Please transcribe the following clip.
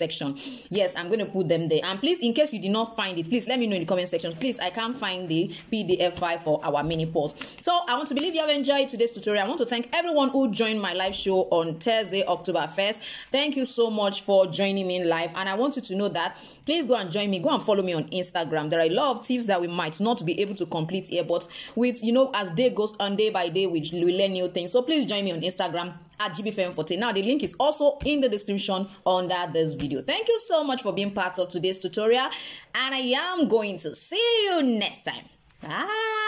section. Yes, I'm going to put them there. And please, in case you did not find it, please let me know in the comment section. Please, I can't find the PDF file for our mini pause. So I want to believe you have enjoyed today's tutorial. I want to thank everyone who joined my live show on Thursday, October 1st. Thank you so much for joining me live. And I want you to know that please go and join me. Go and follow me on Instagram. There are a lot of tips that we might not be able to complete here, but with, you know, as day goes on, day by day, we learn new things. So please join me on Instagram at Jibbyfem Forte. Now the link is also in the description under this video. Thank you so much for being part of today's tutorial, and I am going to see you next time. Bye.